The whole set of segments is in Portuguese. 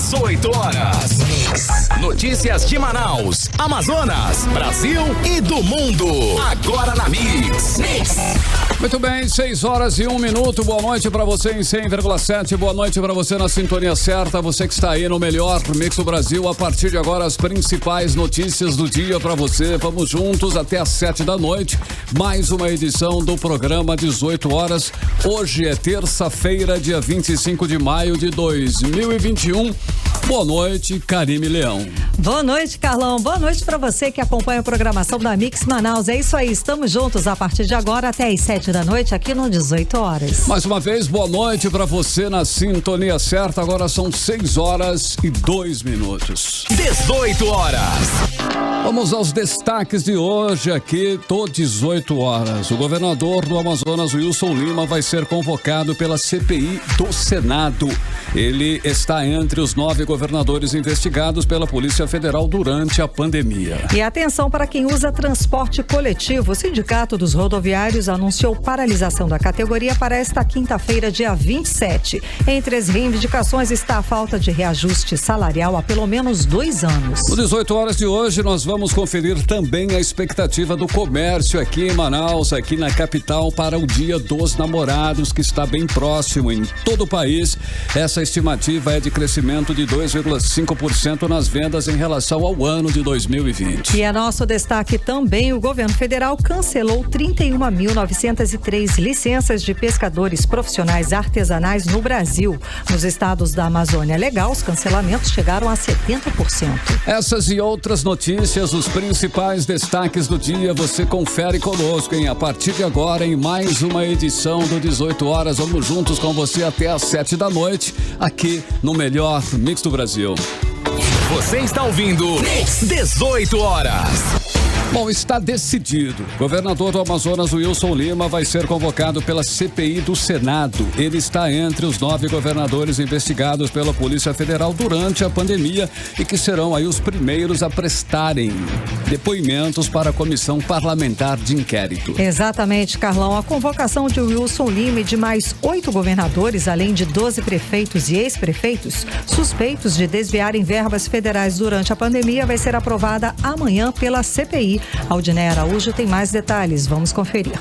18 horas. Notícias de Manaus, Amazonas, Brasil e do mundo. Agora na Mix. Muito bem, 6 horas e 1 minuto. Boa noite pra você em 100,7. Boa noite pra você na sintonia certa. Você que está aí no melhor Mix do Brasil. A partir de agora, as principais notícias do dia pra você. Vamos juntos até às 7 da noite. Mais uma edição do programa 18 horas. Hoje é terça-feira, dia 25 de maio de 2021. Boa noite, Karime Leão. Boa noite, Carlão. Boa noite pra você que acompanha a programação da Mix Manaus. É isso aí, estamos juntos a partir de agora até às 7 da noite aqui no 18 horas. Mais uma vez, boa noite pra você na sintonia certa. Agora são 6 horas e 2 minutos. 18 horas. Vamos aos destaques de hoje aqui do 18 horas. O governador do Amazonas, Wilson Lima, vai ser convocado pela CPI do Senado. Ele está entre os 9 governadores investigados pela Polícia Federal durante a pandemia. E atenção para quem usa transporte coletivo. O Sindicato dos Rodoviários anunciou paralisação da categoria para esta quinta-feira, dia 27. Entre as reivindicações está a falta de reajuste salarial há pelo menos 2 anos. No 18 horas de hoje, nós vamos conferir também a expectativa do comércio aqui em Manaus, aqui na capital, para o Dia dos Namorados, que está bem próximo em todo o país. Essa estimativa é de crescimento de 2,5% nas vendas em relação ao ano de 2020. E é nosso destaque também, o governo federal cancelou 31.903 licenças de pescadores profissionais artesanais no Brasil. Nos estados da Amazônia Legal, os cancelamentos chegaram a 70%. Essas e outras notícias, os principais destaques do dia, você confere conosco, hein? A partir de agora, em mais uma edição do 18 horas, vamos juntos com você até às 7 da noite, aqui no melhor Mix do Brasil. Você está ouvindo Mix 18 horas. Bom, está decidido. Governador do Amazonas, Wilson Lima, vai ser convocado pela CPI do Senado. Ele está entre os 9 governadores investigados pela Polícia Federal durante a pandemia e que serão aí os primeiros a prestarem depoimentos para a Comissão Parlamentar de Inquérito. Exatamente, Carlão. A convocação de Wilson Lima e de mais 8 governadores, além de 12 prefeitos e ex-prefeitos, suspeitos de desviarem verbas federais durante a pandemia, vai ser aprovada amanhã pela CPI. Aldiné Araújo tem mais detalhes, vamos conferir.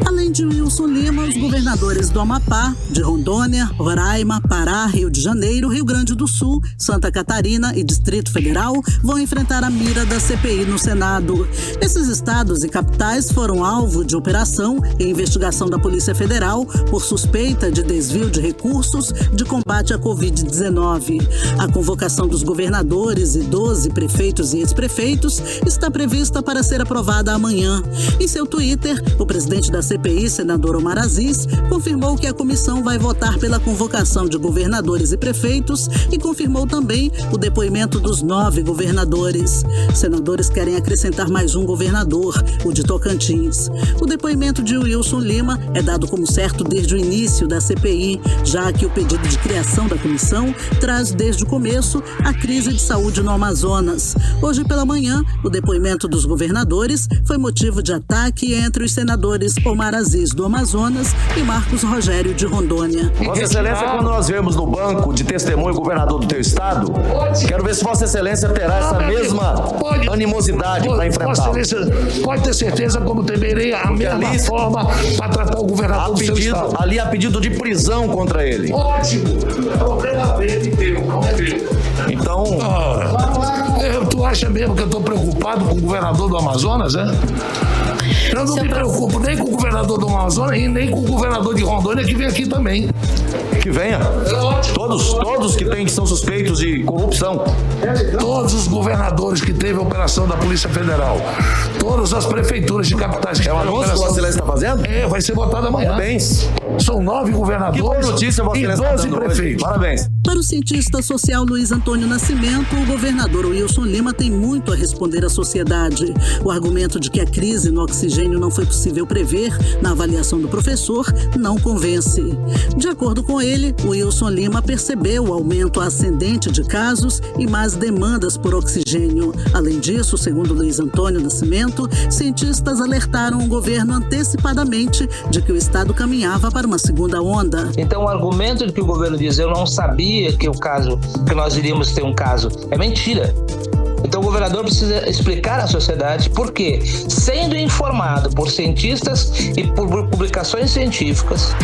Além de Wilson Lima, os governadores do Amapá, de Rondônia, Roraima, Pará, Rio de Janeiro, Rio Grande do Sul, Santa Catarina e Distrito Federal vão enfrentar a mira da CPI no Senado. Esses estados e capitais foram alvo de operação e investigação da Polícia Federal por suspeita de desvio de recursos de combate à Covid-19. A convocação dos governadores e 12 prefeitos e ex-prefeitos está prevista para ser aprovada amanhã. Em seu Twitter, o presidente da CPI, senador Omar Aziz, confirmou que a comissão vai votar pela convocação de governadores e prefeitos e confirmou também o depoimento dos 9 governadores. Senadores querem acrescentar mais um governador, o de Tocantins. O depoimento de Wilson Lima é dado como certo desde o início da CPI, já que o pedido de criação da comissão traz desde o começo a crise de saúde no Amazonas. Hoje pela manhã, o depoimento dos governadores foi motivo de ataque entre os senadores Omar Aziz do Amazonas e Marcos Rogério de Rondônia. Vossa Excelência, quando nós vemos no banco de testemunho o governador do teu estado, quero ver se Vossa Excelência terá essa mesma animosidade para enfrentá-lo. Vossa Excelência pode ter certeza, como terei a mesma forma para tratar o governador do seu estado. Ali há pedido de prisão contra ele. Ótimo! O problema dele e teu, não é meu. Então... Tu acha mesmo que eu estou preocupado com o governador do Amazonas, é? Eu não me preocupo nem com o governador do Amazonas e nem com o governador de Rondônia, que vem aqui também. Que venha. Todos que são suspeitos de corrupção. Todos os governadores que teve a operação da Polícia Federal. Todas as prefeituras de capitais que é o anúncio que Vossa Excelência está fazendo? Vai ser votado amanhã. Parabéns. São 9 governadores. Que boa notícia, Vossa Excelência, e 12 prefeitos. Parabéns. Para o cientista social Luiz Antônio Nascimento, o governador Wilson Lima tem muito a responder à sociedade. O argumento de que a crise no oxigênio não foi possível prever na avaliação do professor não convence. De acordo com ele, o Wilson Lima percebeu o aumento ascendente de casos e mais demandas por oxigênio. Além disso, segundo Luiz Antônio Nascimento, cientistas alertaram o governo antecipadamente de que o estado caminhava para evitar uma segunda onda. Então o argumento de que o governo diz eu não sabia que nós iríamos ter um caso é mentira. Então o governador precisa explicar à sociedade por quê, sendo informado por cientistas e por publicações científicas,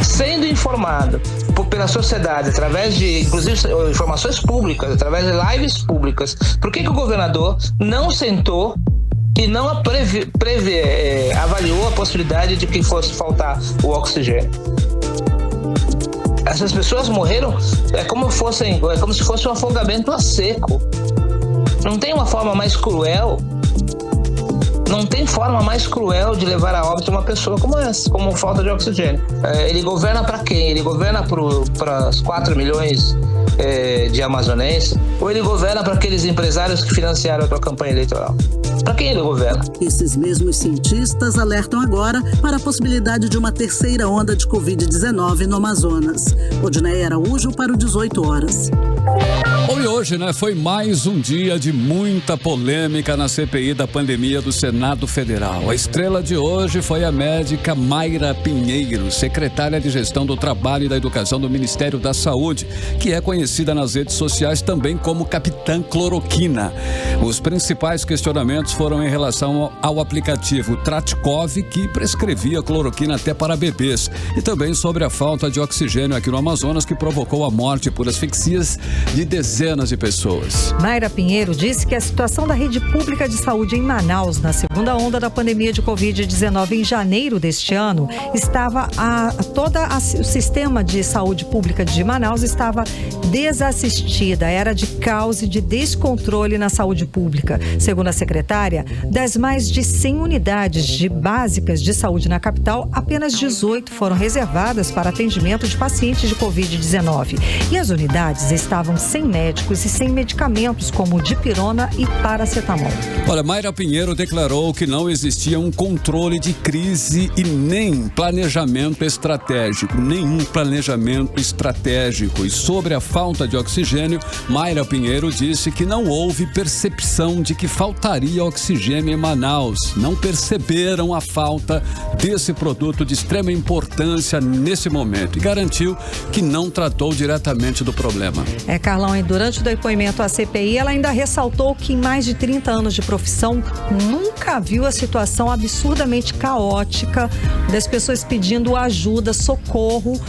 sendo informado pela sociedade através de, inclusive, informações públicas, através de lives públicas, por que o governador não sentou e não avaliou a possibilidade de que fosse faltar o oxigênio? Essas pessoas morreram como se fosse um afogamento a seco. Não tem uma forma mais cruel, não tem forma mais cruel de levar a óbito uma pessoa como essa, como falta de oxigênio. Ele governa para quem? Ele governa para os 4 milhões de amazonenses? Ou ele governa para aqueles empresários que financiaram a tua campanha eleitoral? Para quem ele governa? Esses mesmos cientistas alertam agora para a possibilidade de uma terceira onda de Covid-19 no Amazonas. Odinei Araújo para o 18 horas. E hoje, foi mais um dia de muita polêmica na CPI da pandemia do Senado Federal. A estrela de hoje foi a médica Mayra Pinheiro, secretária de Gestão do Trabalho e da Educação do Ministério da Saúde, que é conhecida nas redes sociais também como Capitã Cloroquina. Os principais questionamentos foram em relação ao aplicativo Tratkov, que prescrevia cloroquina até para bebês, e também sobre a falta de oxigênio aqui no Amazonas, que provocou a morte por asfixias de dezenas de pessoas. Mayra Pinheiro disse que a situação da rede pública de saúde em Manaus, na segunda onda da pandemia de Covid-19 em janeiro deste ano, o sistema de saúde pública de Manaus estava desassistida, era de caos e de descontrole na saúde pública. Segundo a secretária, das mais de 100 unidades básicas de saúde na capital, apenas 18 foram reservadas para atendimento de pacientes de Covid-19. E as unidades estavam sem médicos e sem medicamentos como dipirona e paracetamol. Olha, Mayra Pinheiro declarou que não existia um controle de crise e nem planejamento estratégico, nenhum planejamento estratégico. E sobre a falta de oxigênio, Mayra Pinheiro disse que não houve percepção de que faltaria oxigênio em Manaus. Não perceberam a falta desse produto de extrema importância nesse momento e garantiu que não tratou diretamente do problema. Carlão, e durante o depoimento à CPI, ela ainda ressaltou que em mais de 30 anos de profissão nunca viu a situação absurdamente caótica das pessoas pedindo ajuda, socorro,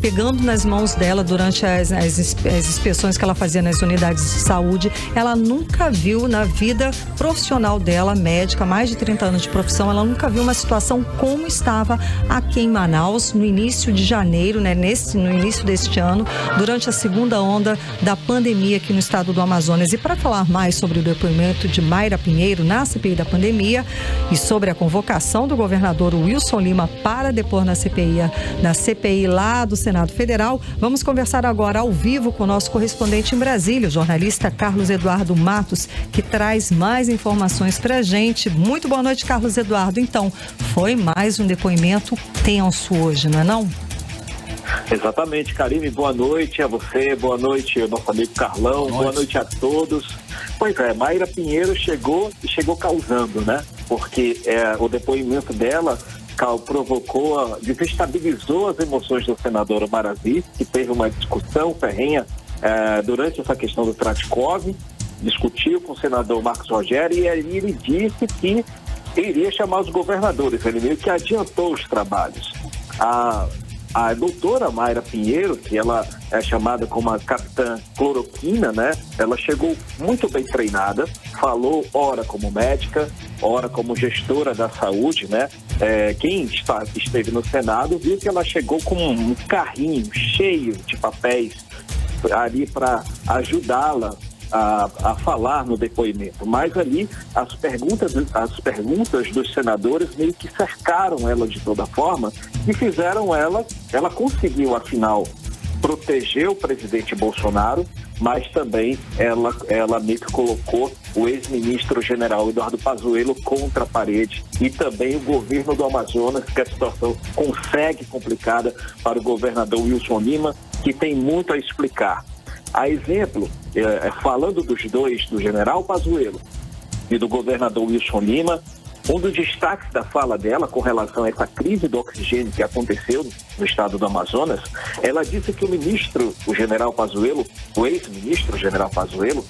pegando nas mãos dela durante as inspeções que ela fazia nas unidades de saúde. Ela nunca viu na vida profissional dela, médica, mais de 30 anos de profissão, ela nunca viu uma situação como estava aqui em Manaus no início de janeiro, no início deste ano, durante a segunda onda da pandemia aqui no estado do Amazonas. E para falar mais sobre o depoimento de Mayra Pinheiro na CPI da pandemia e sobre a convocação do governador Wilson Lima para depor na CPI lá do Senado Federal, vamos conversar agora ao vivo com o nosso correspondente em Brasília, o jornalista Carlos Eduardo Matos, que traz mais informações para a gente. Muito boa noite, Carlos Eduardo. Então, foi mais um depoimento tenso hoje, não é não? Exatamente, Karine, boa noite a você, boa noite ao nosso amigo Carlão, boa noite a todos. Pois é, Mayra Pinheiro chegou causando, né? Porque o depoimento dela desestabilizou as emoções do senador Marazi, que teve uma discussão ferrenha durante essa questão do Tratkov, discutiu com o senador Marcos Rogério e aí ele disse que iria chamar os governadores, ele meio que adiantou os trabalhos. A doutora Mayra Pinheiro, que ela é chamada como a Capitã Cloroquina, né? Ela chegou muito bem treinada, falou ora como médica, ora como gestora da saúde, né? Quem esteve no Senado viu que ela chegou com um carrinho cheio de papéis ali para ajudá-la a falar no depoimento, mas ali as perguntas dos senadores meio que cercaram ela de toda forma e fizeram ela conseguiu afinal proteger o presidente Bolsonaro, mas também ela meio que colocou o ex-ministro general Eduardo Pazuello contra a parede e também o governo do Amazonas, que a situação consegue complicada para o governador Wilson Lima, que tem muito a explicar. A exemplo, falando dos dois, do general Pazuello e do governador Wilson Lima, Um dos destaques da fala dela com relação a essa crise do oxigênio que aconteceu no estado do Amazonas, ela disse que o general Pazuello, o ex-ministro general Pazuello,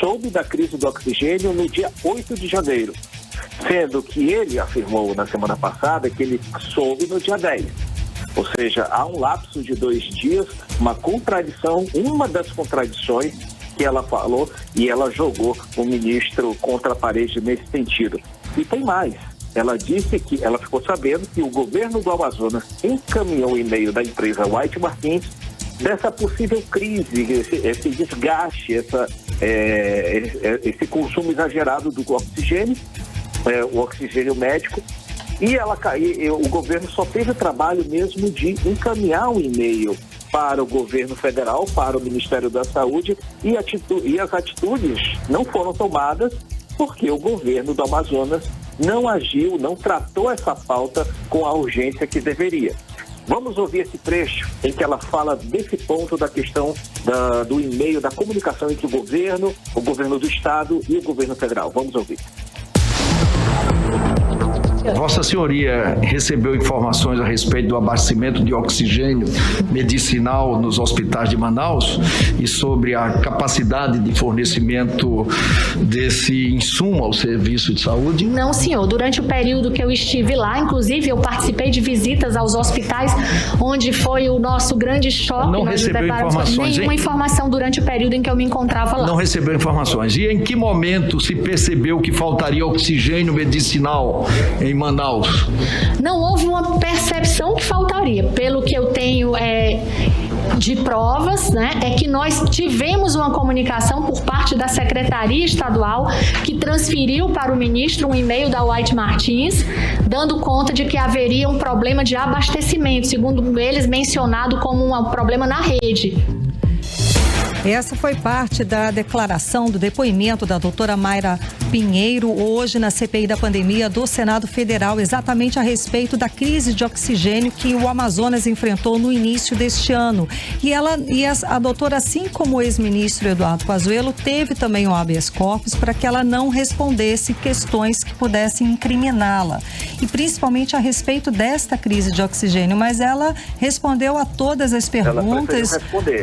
soube da crise do oxigênio no dia 8 de janeiro, sendo que ele afirmou na semana passada que ele soube no dia 10. Ou seja, há um lapso de 2 dias, uma das contradições que ela falou, e ela jogou o ministro contra a parede nesse sentido. E tem mais, ela disse que ela ficou sabendo que o governo do Amazonas encaminhou o e-mail da empresa White Martins dessa possível crise, esse desgaste, esse consumo exagerado do oxigênio, o oxigênio médico, e o governo só teve o trabalho mesmo de encaminhar um e-mail para o governo federal, para o Ministério da Saúde, e as atitudes não foram tomadas porque o governo do Amazonas não agiu, não tratou essa pauta com a urgência que deveria. Vamos ouvir esse trecho em que ela fala desse ponto da questão do e-mail, da comunicação entre o governo do estado e o governo federal. Vamos ouvir. Vossa Senhoria recebeu informações a respeito do abastecimento de oxigênio medicinal nos hospitais de Manaus e sobre a capacidade de fornecimento desse insumo ao serviço de saúde? Não, senhor. Durante o período que eu estive lá, inclusive eu participei de visitas aos hospitais, onde foi o nosso grande choque. Não recebeu informações? Nenhuma informação durante o período em que eu me encontrava lá. Não recebeu informações. E em que momento se percebeu que faltaria oxigênio medicinal em Manaus? Não houve uma percepção que faltaria. Pelo que eu tenho de provas, né, é que nós tivemos uma comunicação por parte da Secretaria Estadual que transferiu para o ministro um e-mail da White Martins, dando conta de que haveria um problema de abastecimento, segundo eles mencionado como um problema na rede. Essa foi parte da declaração do depoimento da doutora Mayra Pinheiro hoje na CPI da pandemia do Senado Federal, exatamente a respeito da crise de oxigênio que o Amazonas enfrentou no início deste ano. E a doutora, assim como o ex-ministro Eduardo Pazuello, teve também o habeas corpus para que ela não respondesse questões que pudessem incriminá-la. E principalmente a respeito desta crise de oxigênio, mas ela respondeu a todas as perguntas.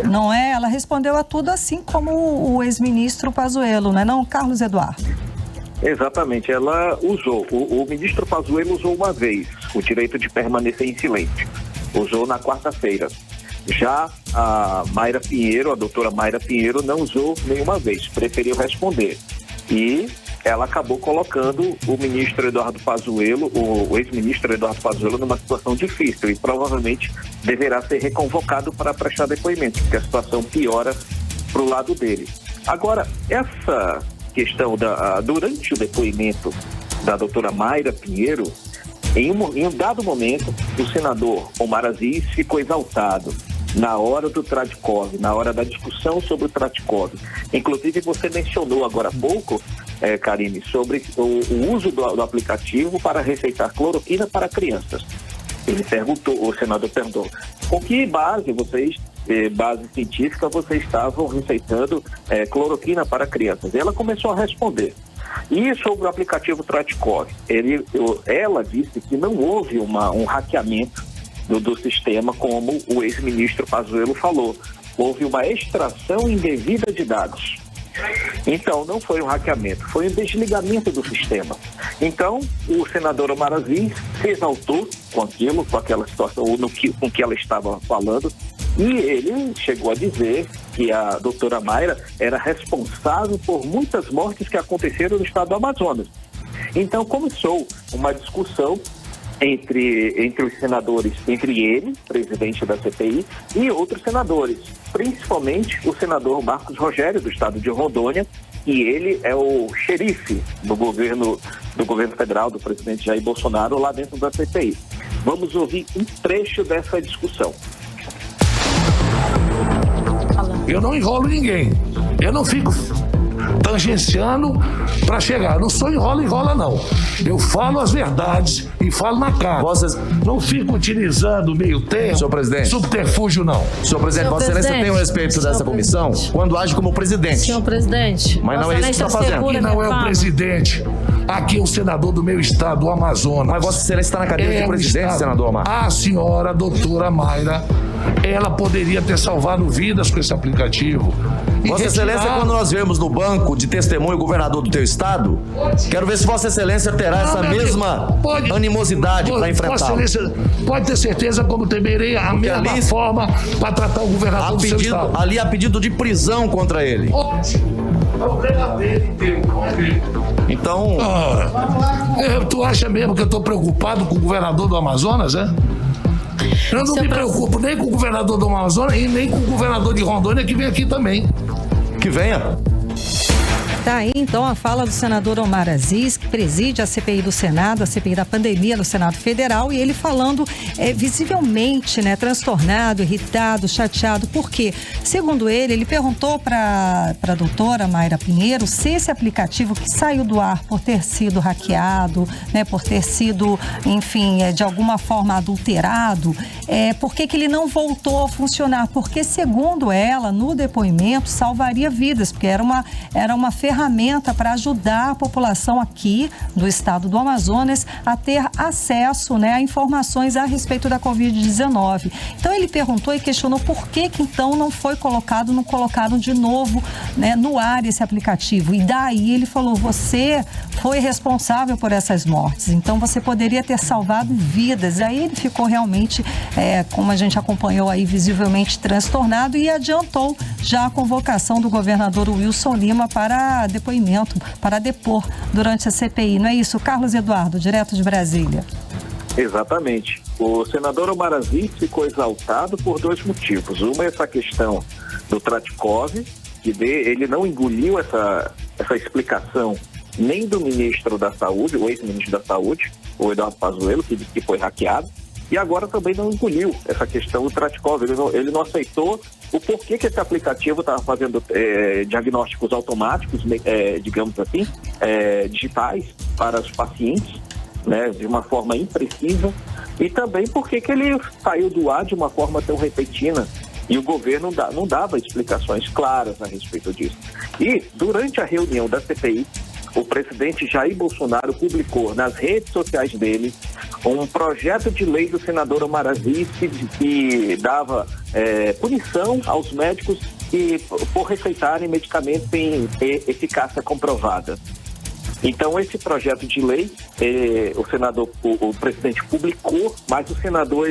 Não é? Ela respondeu a tudo, assim como o ex-ministro Pazuello, não é não, Carlos Eduardo? Exatamente, ela usou, o ministro Pazuello usou uma vez o direito de permanecer em silêncio, usou na quarta-feira. Já a doutora Mayra Pinheiro não usou nenhuma vez, preferiu responder. E ela acabou colocando o ministro Eduardo Pazuello, o ex-ministro Eduardo Pazuello, numa situação difícil e provavelmente deverá ser reconvocado para prestar depoimento, porque a situação piora para o lado dele. Agora, essa questão durante o depoimento da doutora Mayra Pinheiro, em um dado momento, o senador Omar Aziz ficou exaltado na hora do Tradcov, na hora da discussão sobre o Tradcov. Inclusive, você mencionou agora há pouco, Karine, sobre o uso do aplicativo para receitar cloroquina para crianças. O senador perguntou, com que base científica vocês estavam receitando cloroquina para crianças? E ela começou a responder. E sobre o aplicativo Tradcov, ela disse que não houve um hackeamento do sistema, como o ex-ministro Pazuello falou. Houve uma extração indevida de dados. Então, não foi um hackeamento, foi um desligamento do sistema. Então, o senador Omar Aziz se exaltou com aquela situação, com que ela estava falando, e ele chegou a dizer que a doutora Mayra era responsável por muitas mortes que aconteceram no estado do Amazonas. Então, começou uma discussão entre os senadores, entre ele, presidente da CPI, e outros senadores, principalmente o senador Marcos Rogério, do estado de Rondônia, e ele é o xerife do governo federal, do presidente Jair Bolsonaro, lá dentro da CPI. Vamos ouvir um trecho dessa discussão. Eu não enrolo ninguém, eu não fico tangenciando para chegar. Não sou enrola não. Eu falo as verdades e falo na cara. Não fico utilizando meio termo, senhor presidente, subterfúgio não. Senhor presidente, Vossa Excelência tem o respeito dessa comissão quando age como presidente. Senhor presidente. Mas não é isso que está fazendo. E não é o presidente. Aqui é o senador do meu estado, o Amazonas. Mas Vossa Excelência está na cadeira de presidente, senador Omar. A senhora, doutora Mayra, ela poderia ter salvado vidas com esse aplicativo. Vossa Excelência, quando nós vemos no banco de testemunho o governador do teu estado, quero ver se Vossa Excelência terá essa mesma animosidade para enfrentá-lo. Vossa Excelência pode ter certeza como temerei a mesma forma para tratar o governador do seu estado. Ali há pedido de prisão contra ele. Então... tu acha mesmo que eu estou preocupado com o governador do Amazonas, é? Eu não me preocupo nem com o governador do Amazonas e nem com o governador de Rondônia, que vem aqui também. Que venha. Tá aí, então, a fala do senador Omar Aziz, que preside a CPI do Senado, a CPI da pandemia no Senado Federal, e ele falando visivelmente, né, transtornado, irritado, chateado, porque, segundo ele perguntou para a doutora Mayra Pinheiro se esse aplicativo que saiu do ar por ter sido hackeado, né, por ter sido, enfim, de alguma forma adulterado, por que ele não voltou a funcionar? Porque, segundo ela, no depoimento, salvaria vidas, porque era uma ferramenta para ajudar a população aqui do estado do Amazonas a ter acesso, né, a informações a respeito da Covid-19. Então ele perguntou e questionou por que então não foi colocado de novo, né, no ar esse aplicativo. E daí ele falou: você foi responsável por essas mortes, então você poderia ter salvado vidas. Aí ele ficou realmente, como a gente acompanhou aí, visivelmente transtornado, e adiantou já a convocação do governador Wilson Lima para depoimento, para depor durante a CPI. Não é isso, Carlos Eduardo, direto de Brasília? Exatamente. O senador Omar Aziz ficou exaltado por dois motivos. Uma é essa questão do Tratkov, que ele não engoliu essa explicação nem do ministro da Saúde, o ex-ministro da Saúde, o Eduardo Pazuello, que disse que foi hackeado, e agora também não engoliu essa questão do Tratkov. Ele não aceitou o porquê que esse aplicativo estava fazendo diagnósticos automáticos, digamos assim, digitais para os pacientes, né, de uma forma imprecisa, e também porque que ele saiu do ar de uma forma tão repentina e o governo não dava explicações claras a respeito disso. E durante a reunião da CPI, o presidente Jair Bolsonaro publicou nas redes sociais dele um projeto de lei do senador Omar Aziz que dava punição aos médicos por receitarem medicamentos sem eficácia comprovada. Então, esse projeto de lei, o presidente publicou, mas o senador,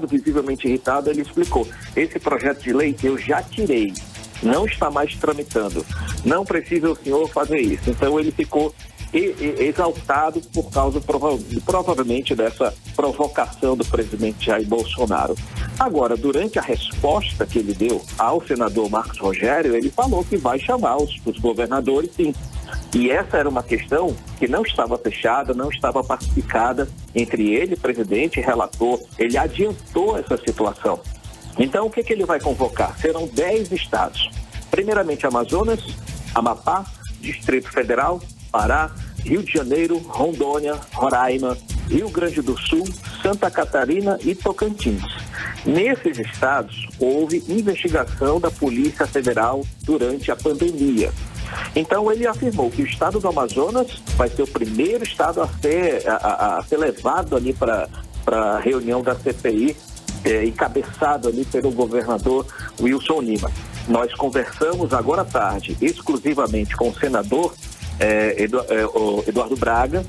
visivelmente irritado, ele explicou: esse projeto de lei eu já tirei, não está mais tramitando, não precisa o senhor fazer isso. Então ele ficou exaltado por causa provavelmente dessa provocação do presidente Jair Bolsonaro. Agora, durante a resposta que ele deu ao senador Marcos Rogério, ele falou que vai chamar os governadores, sim. E essa era uma questão que não estava fechada, não estava pacificada entre ele, presidente e relator. Ele adiantou essa situação. Então, o que ele vai convocar? Serão 10 estados. Primeiramente, Amazonas, Amapá, Distrito Federal, Pará, Rio de Janeiro, Rondônia, Roraima, Rio Grande do Sul, Santa Catarina e Tocantins. Nesses estados, houve investigação da Polícia Federal durante a pandemia. Então, ele afirmou que o estado do Amazonas vai ser o primeiro estado a ser levado ali para a reunião da CPI, encabeçado ali pelo governador Wilson Lima. Nós conversamos agora à tarde exclusivamente com o senador Eduardo Braga,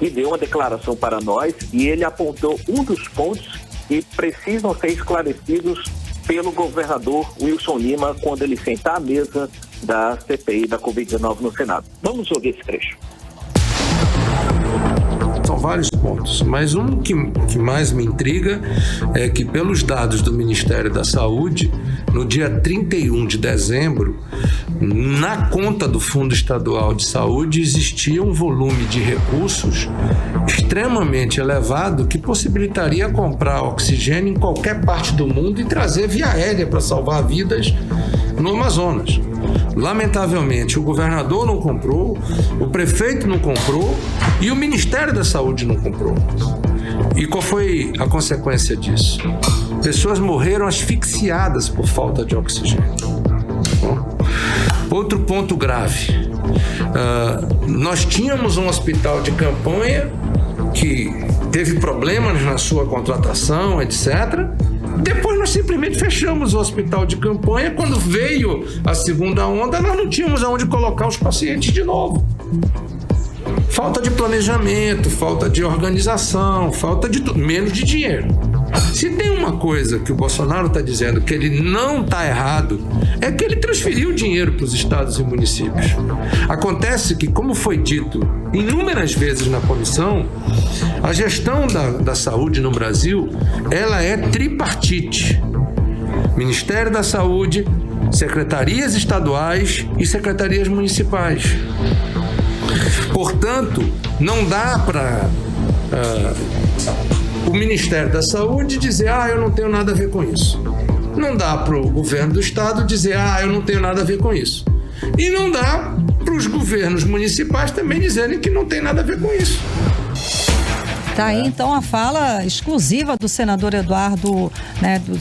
que deu uma declaração para nós, e ele apontou um dos pontos que precisam ser esclarecidos pelo governador Wilson Lima quando ele sentar à mesa da CPI da Covid-19 no Senado. Vamos ouvir esse trecho. São vários pontos, mas um que mais me intriga é que, pelos dados do Ministério da Saúde, no dia 31 de dezembro, na conta do Fundo Estadual de Saúde existia um volume de recursos extremamente elevado que possibilitaria comprar oxigênio em qualquer parte do mundo e trazer via aérea para salvar vidas no Amazonas. Lamentavelmente, o governador não comprou, o prefeito não comprou e o Ministério da Saúde não comprou. E qual foi a consequência disso? Pessoas morreram asfixiadas por falta de oxigênio. Outro ponto grave. Nós tínhamos um hospital de campanha que teve problemas na sua contratação, etc. Depois nós simplesmente fechamos o hospital de campanha. Quando veio a segunda onda, nós não tínhamos aonde colocar os pacientes de novo. Falta de planejamento, falta de organização, falta de tudo, menos de dinheiro. Se tem uma coisa que o Bolsonaro está dizendo que ele não está errado, é que ele transferiu dinheiro para os estados e municípios. Acontece que, como foi dito inúmeras vezes na comissão, a gestão da saúde no Brasil, ela é tripartite. Ministério da Saúde, secretarias estaduais e secretarias municipais. Portanto, não dá para o Ministério da Saúde dizer, eu não tenho nada a ver com isso. Não dá para o governo do estado dizer, eu não tenho nada a ver com isso. E não dá para os governos municipais também dizerem que não tem nada a ver com isso. Tá aí, então, a fala exclusiva do senador Eduardo,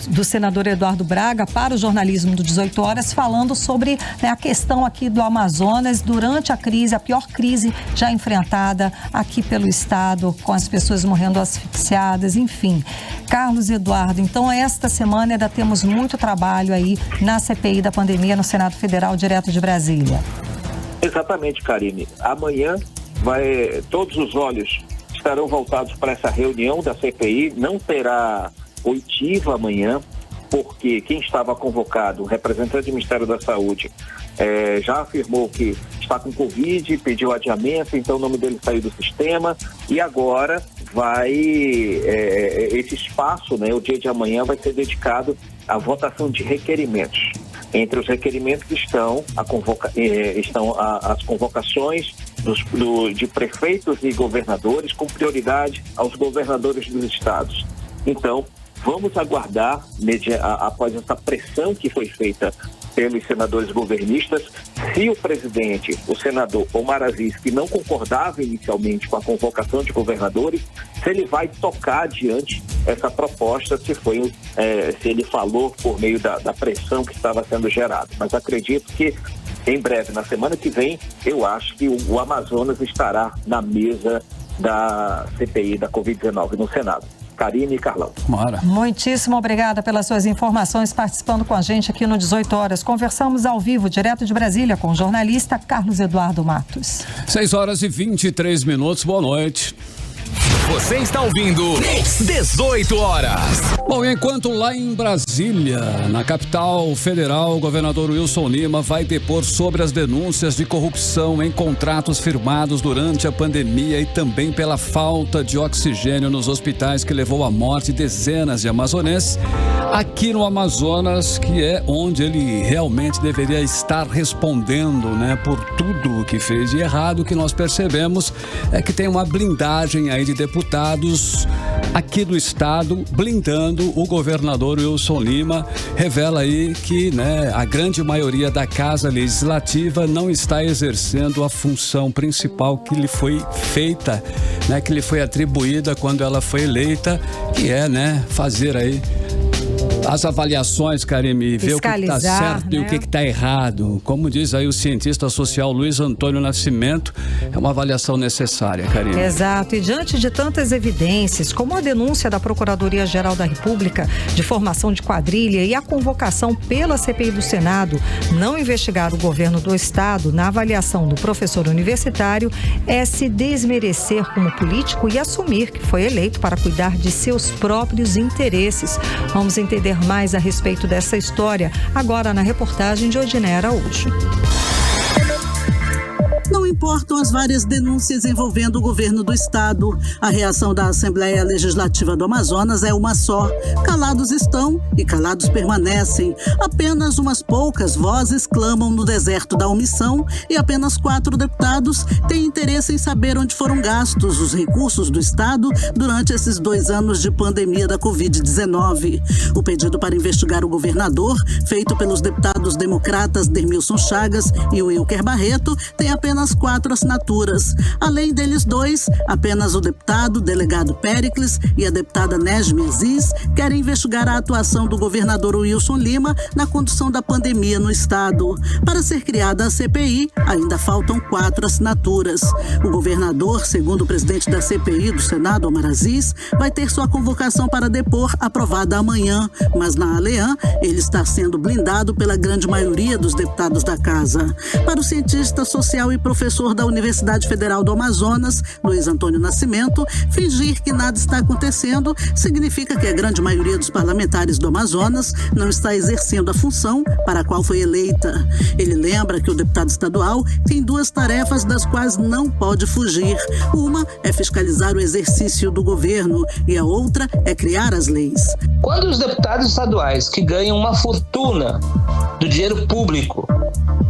do senador Eduardo Braga para o jornalismo do 18 Horas, falando sobre a questão aqui do Amazonas durante a crise, a pior crise já enfrentada aqui pelo estado, com as pessoas morrendo asfixiadas, enfim. Carlos Eduardo, então, esta semana ainda temos muito trabalho aí na CPI da pandemia no Senado Federal, direto de Brasília. Exatamente, Karine. Amanhã todos os olhos estarão voltados para essa reunião da CPI. Não terá oitiva amanhã, porque quem estava convocado, o representante do Ministério da Saúde, já afirmou que está com Covid, pediu adiamento, então o nome dele saiu do sistema, e agora esse espaço, o dia de amanhã vai ser dedicado à votação de requerimentos. Entre os requerimentos estão as convocações de prefeitos e governadores, com prioridade aos governadores dos estados. Então, vamos aguardar, após essa pressão que foi feita pelos senadores governistas, se o presidente, o senador Omar Aziz, que não concordava inicialmente com a convocação de governadores, se ele vai tocar adiante essa proposta, se ele falou por meio da pressão que estava sendo gerada. Mas acredito que em breve, na semana que vem, eu acho que o Amazonas estará na mesa da CPI da Covid-19 no Senado. Karine e Carlão. Mara. Muitíssimo obrigada pelas suas informações, participando com a gente aqui no 18 Horas. Conversamos ao vivo, direto de Brasília, com o jornalista Carlos Eduardo Matos. 6h23. Boa noite. Você está ouvindo 18 Horas. Bom, enquanto lá em Brasília, na capital federal, o governador Wilson Lima vai depor sobre as denúncias de corrupção em contratos firmados durante a pandemia e também pela falta de oxigênio nos hospitais que levou à morte dezenas de amazonenses. Aqui no Amazonas, que é onde ele realmente deveria estar respondendo, por tudo o que fez de errado, o que nós percebemos é que tem uma blindagem aí de deputados aqui do estado blindando o governador Wilson Lima. Revela aí que a grande maioria da Casa Legislativa não está exercendo a função principal que lhe foi feita, que lhe foi atribuída quando ela foi eleita, que é fazer aí as avaliações, Karine, ver o que está certo e o que está errado. Como diz aí o cientista social Luiz Antônio Nascimento, é uma avaliação necessária, Karine. Exato. E diante de tantas evidências, como a denúncia da Procuradoria-Geral da República de formação de quadrilha e a convocação pela CPI do Senado não investigar o governo do estado, na avaliação do professor universitário, é se desmerecer como político e assumir que foi eleito para cuidar de seus próprios interesses. Vamos entender mais a respeito dessa história agora na reportagem de Odiné Araújo. Não importam as várias denúncias envolvendo o governo do estado. A reação da Assembleia Legislativa do Amazonas é uma só. Calados estão e calados permanecem. Apenas umas poucas vozes clamam no deserto da omissão e apenas 4 deputados têm interesse em saber onde foram gastos os recursos do estado durante esses 2 anos de pandemia da Covid-19. O pedido para investigar o governador, feito pelos deputados democratas Dermilson Chagas e Wilker Barreto, tem apenas 4 assinaturas. Além deles 2, apenas o deputado delegado Péricles e a deputada Nesme Aziz querem investigar a atuação do governador Wilson Lima na condução da pandemia no estado. Para ser criada a CPI, ainda faltam 4 assinaturas. O governador, segundo o presidente da CPI do Senado, Omar Aziz, vai ter sua convocação para depor aprovada amanhã, mas na Aleã ele está sendo blindado pela grande maioria dos deputados da casa. Para o cientista social e professor da Universidade Federal do Amazonas, Luiz Antônio Nascimento, fingir que nada está acontecendo significa que a grande maioria dos parlamentares do Amazonas não está exercendo a função para a qual foi eleita. Ele lembra que o deputado estadual tem 2 tarefas das quais não pode fugir. Uma é fiscalizar o exercício do governo e a outra é criar as leis. Quando os deputados estaduais que ganham uma fortuna do dinheiro público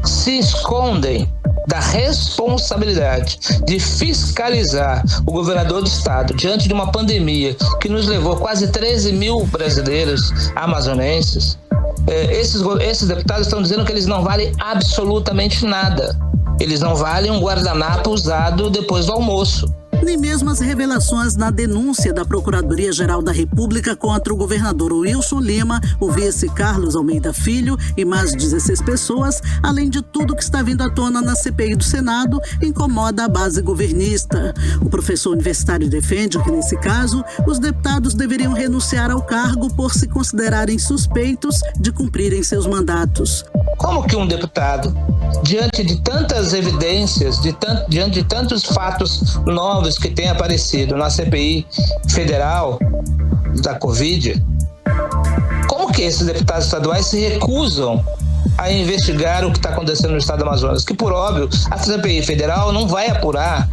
se escondem da responsabilidade de fiscalizar o governador do estado diante de uma pandemia que nos levou quase 13 mil brasileiros amazonenses, esses deputados estão dizendo que eles não valem absolutamente nada. Eles não valem um guardanapo usado depois do almoço. Nem mesmo as revelações na denúncia da Procuradoria-Geral da República contra o governador Wilson Lima, o vice Carlos Almeida Filho e mais 16 pessoas, além de tudo que está vindo à tona na CPI do Senado, incomoda a base governista. O professor universitário defende que, nesse caso, os deputados deveriam renunciar ao cargo por se considerarem suspeitos de cumprirem seus mandatos. Como que um deputado, diante de tantas evidências, diante de tantos fatos novos que têm aparecido na CPI federal da Covid, como que esses deputados estaduais se recusam a investigar o que está acontecendo no estado do Amazonas? Que, por óbvio, a CPI federal não vai apurar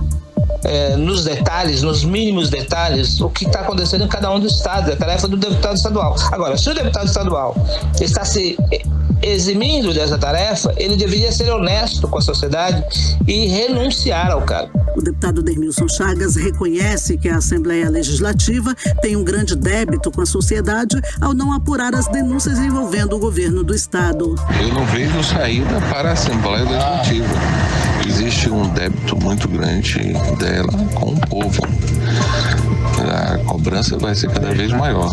nos detalhes, nos mínimos detalhes, o que está acontecendo em cada um dos estados. É a tarefa do deputado estadual. Agora, se o deputado estadual está se eximindo dessa tarefa, ele deveria ser honesto com a sociedade e renunciar ao cargo. O deputado Dermilson Chagas reconhece que a Assembleia Legislativa tem um grande débito com a sociedade ao não apurar as denúncias envolvendo o governo do estado. Eu não vejo saída para a Assembleia Legislativa. Existe um débito muito grande dela com o povo. A cobrança vai ser cada vez maior.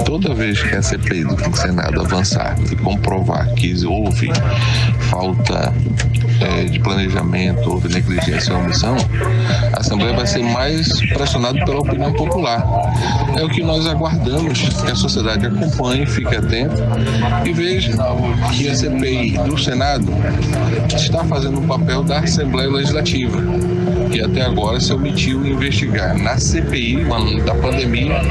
Toda vez que a CPI do Senado avançar e comprovar que houve falta de planejamento, houve negligência ou omissão, a Assembleia vai ser mais pressionada pela opinião popular. É o que nós aguardamos, que a sociedade acompanhe, fique atenta e veja que a CPI do Senado está fazendo o papel da Assembleia Legislativa, que até agora se omitiu em investigar na CPI da pandemia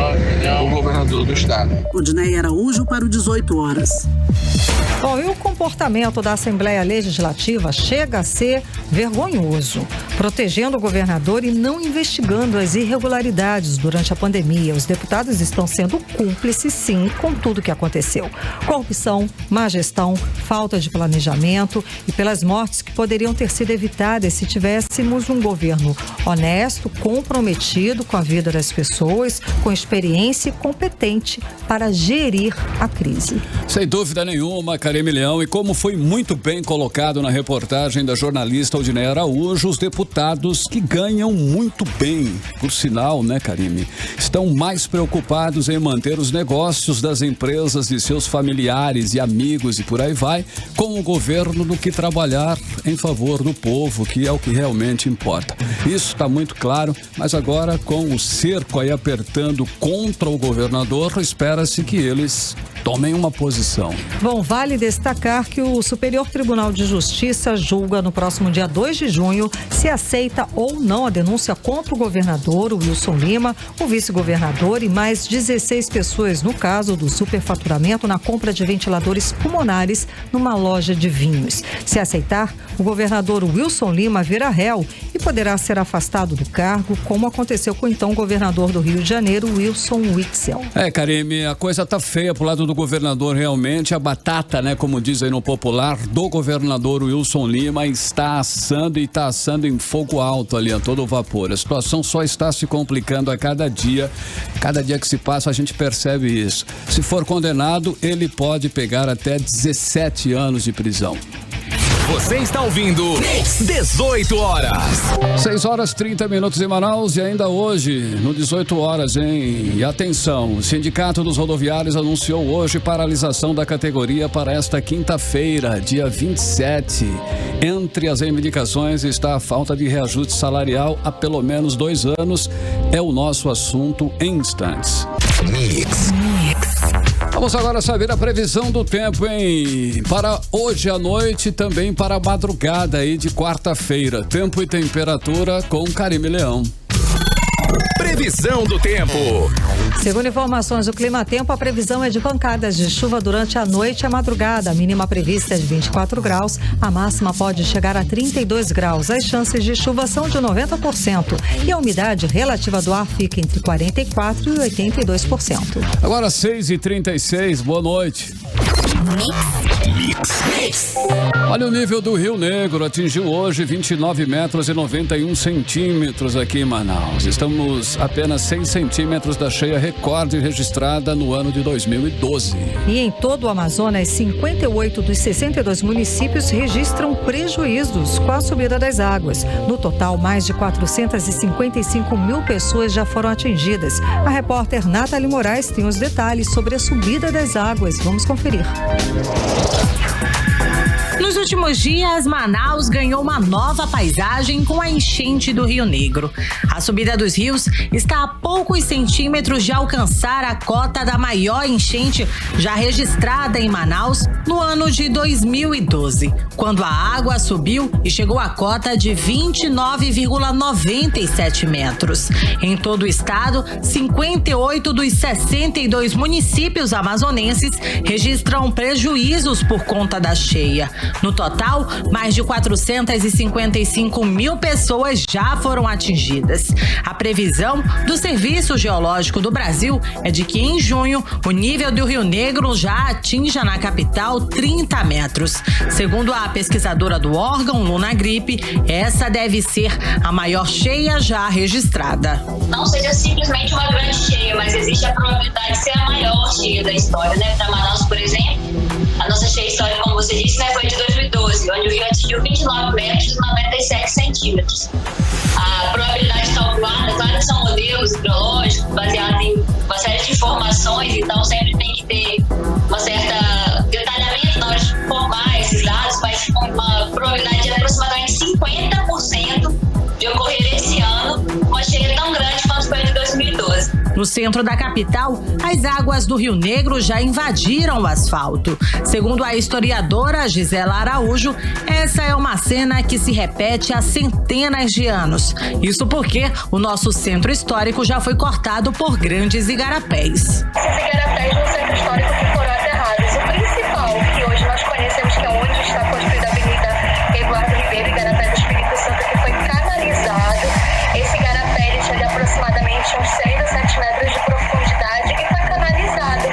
o governador do estado. Odinei Araújo para o 18 horas. Bom, e o comportamento da Assembleia Legislativa chega a ser vergonhoso, protegendo o governador e não investigando as irregularidades durante a pandemia. Os deputados estão sendo cúmplices, sim, com tudo que aconteceu. Corrupção, má gestão, falta de planejamento e pelas mortes que poderiam ter sido evitadas se tivéssemos um governo honesto, comprometido com a vida das pessoas, com experiência e competente para gerir a crise. Sem dúvida nenhuma, Karime Leão, e como foi muito bem colocado na reportagem da jornalista Odinei Araújo, os deputados que ganham muito bem, por sinal, né, Karime, estão mais preocupados em manter os negócios das empresas de seus familiares e amigos e por aí vai, com o governo do que trabalhar em favor do povo, que é o que realmente importa. Isso está muito claro, mas agora com o cerco aí apertando contra o governador, espera-se que eles tomem uma posição. Bom, vale destacar que o Superior Tribunal de Justiça julga no próximo dia 2 de junho se aceita ou não a denúncia contra o governador, o Wilson Lima, o vice-governador e mais 16 pessoas no caso do superfaturamento na compra de ventiladores pulmonares numa loja de vinhos. Se aceitar, o governador Wilson Lima vira réu e poderá ser afastado do cargo, como aconteceu com o então governador do Rio de Janeiro, Wilson Witzel. Karime, a coisa tá feia pro lado do governador realmente. A batata, né, como diz aí no popular, do governador Wilson Lima está assando e está assando em fogo alto ali a todo vapor. A situação só está se complicando a cada dia. Cada dia que se passa a gente percebe isso. Se for condenado, ele pode pegar até 17 anos de prisão. Você está ouvindo 18 horas. 6 horas 30 minutos em Manaus e ainda hoje, no 18 horas, hein? E atenção, o Sindicato dos Rodoviários anunciou hoje paralisação da categoria para esta quinta-feira, dia 27. Entre as reivindicações está a falta de reajuste salarial há pelo menos 2 anos. É o nosso assunto em instantes. Mix. Vamos agora saber a previsão do tempo, hein? Para hoje à noite e também para a madrugada aí de quarta-feira. Tempo e temperatura com Karime Leão. Previsão do tempo. Segundo informações do Clima Tempo, a previsão é de pancadas de chuva durante a noite e a madrugada. A mínima prevista é de 24 graus, a máxima pode chegar a 32 graus. As chances de chuva são de 90% e a umidade relativa do ar fica entre 44% e 82%. Agora 6h36, boa noite. Olha o nível do Rio Negro, atingiu hoje 29 metros e 91 centímetros aqui em Manaus. Estamos apenas 6 centímetros da cheia recorde registrada no ano de 2012. E em todo o Amazonas, 58 dos 62 municípios registram prejuízos com a subida das águas. No total, mais de 455 mil pessoas já foram atingidas. A repórter Nathalie Moraes tem os detalhes sobre a subida das águas. Vamos conferir. Nos últimos dias, Manaus ganhou uma nova paisagem com a enchente do Rio Negro. A subida dos rios está a poucos centímetros de alcançar a cota da maior enchente já registrada em Manaus no ano de 2012, quando a água subiu e chegou à cota de 29,97 metros. Em todo o estado, 58 dos 62 municípios amazonenses registram prejuízos por conta da cheia. No total, mais de 455 mil pessoas já foram atingidas. A previsão do Serviço Geológico do Brasil é de que em junho o nível do Rio Negro já atinja na capital 30 metros. Segundo a pesquisadora do órgão, Luna Gripe, essa deve ser a maior cheia já registrada. Não seja simplesmente uma grande cheia, mas existe a probabilidade de ser a maior cheia da história, né? Para Manaus, por exemplo, a nossa cheia histórica, como você disse, né, foi de 2012, onde o rio atingiu 29 metros e 97 centímetros. A probabilidade calculada, claro que são modelos hidrológicos baseados em uma série de informações, então sempre tem que ter uma certa detalhamento na hora de formar esses dados, mas com uma probabilidade de aproximadamente 50% de ocorrer esse ano uma cheia tão grande quanto foi a de 2012. No centro da capital, as águas do Rio Negro já invadiram o asfalto. Segundo a historiadora Gisela Araújo, essa é uma cena que se repete há centenas de anos. Isso porque o nosso centro histórico já foi cortado por grandes igarapés. Esses igarapés no centro histórico que foram aterrados. O principal, que hoje nós conhecemos, que é onde está construída a Avenida Eduardo Ribeiro, Igarapé do Espírito Santo, que foi canalizado. Esse igarapé ele tinha de aproximadamente uns 6 a 7 metros de profundidade e foi canalizado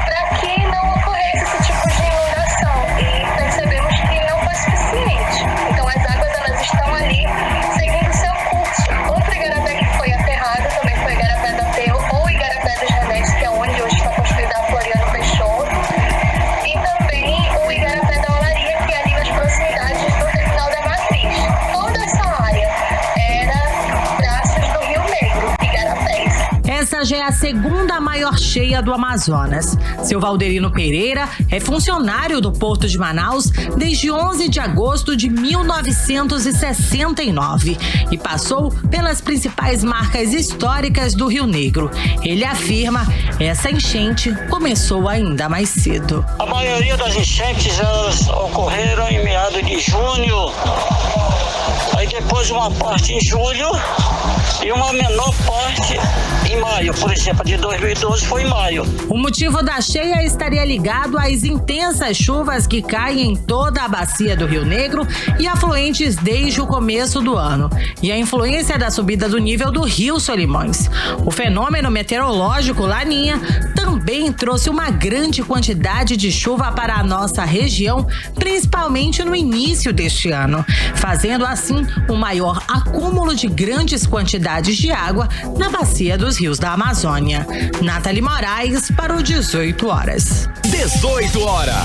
para que não ocorresse esse tipo de inundação. E percebemos que não foi suficiente. Então as águas elas estão ali seguindo seu curso. Outro igarapé que foi aterrado também foi o Igarapé do Aterro ou Igarapé dos Remédios, que é onde hoje está construída a Floriano Peixoto. E também o Igarapé da Olaria, que é ali nas proximidades do terminal da Matriz. Toda essa área era braços do Rio Negro, igarapés. Essa já é a segunda maior cheia do Amazonas. Seu Valderino Pereira é funcionário do Porto de Manaus desde 11 de agosto de 1969 e passou pelas principais marcas históricas do Rio Negro. Ele afirma que essa enchente começou ainda mais cedo. A maioria das enchentes elas ocorreram em meados de junho, aí depois uma parte em julho e uma menor parte em maio. Por exemplo, a de 2012 foi em maio. O motivo da cheia estaria ligado às intensas chuvas que caem em toda a bacia do Rio Negro e afluentes desde o começo do ano, e a influência da subida do nível do Rio Solimões. O fenômeno meteorológico Laninha também trouxe uma grande quantidade de chuva para a nossa região, principalmente no início deste ano, fazendo a assim o maior acúmulo de grandes quantidades de água na bacia dos rios da Amazônia. Nathalie Moraes para o 18 horas. 18 horas.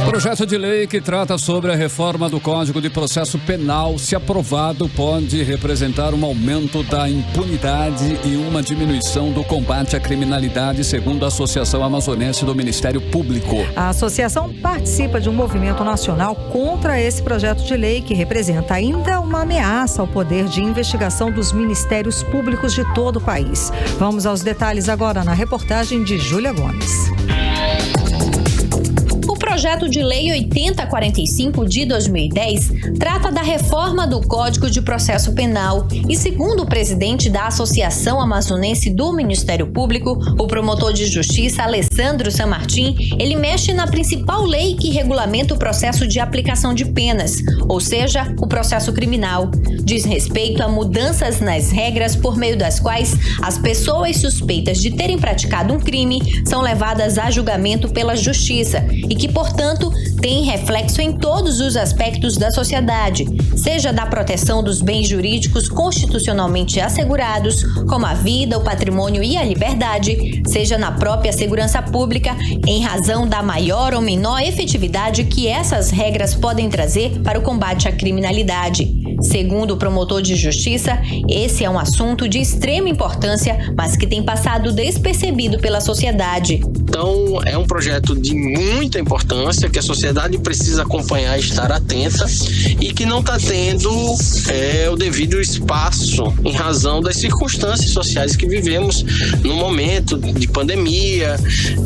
Projeto de lei que trata sobre a reforma do Código de Processo Penal, se aprovado, pode representar um aumento da impunidade e uma diminuição do combate à criminalidade, segundo a Associação Amazonense do Ministério Público. A associação participa de um movimento nacional contra esse projeto de lei que representa ainda uma ameaça ao poder de investigação dos ministérios públicos de todo o país. Vamos aos detalhes agora na reportagem de Júlia Gomes. O projeto de lei 8045 de 2010 trata da reforma do Código de Processo Penal e, segundo o presidente da Associação Amazonense do Ministério Público, o promotor de justiça Alessandro Sanmartin, ele mexe na principal lei que regulamenta o processo de aplicação de penas, ou seja, o processo criminal. Diz respeito a mudanças nas regras por meio das quais as pessoas suspeitas de terem praticado um crime são levadas a julgamento pela justiça e que, portanto, tem reflexo em todos os aspectos da sociedade, seja da proteção dos bens jurídicos constitucionalmente assegurados, como a vida, o patrimônio e a liberdade, seja na própria segurança pública, em razão da maior ou menor efetividade que essas regras podem trazer para o combate à criminalidade. Segundo o promotor de justiça, esse é um assunto de extrema importância, mas que tem passado despercebido pela sociedade. Então, é um projeto de muita importância, que a sociedade precisa acompanhar e estar atenta e que não está tendo o devido espaço em razão das circunstâncias sociais que vivemos no momento de pandemia,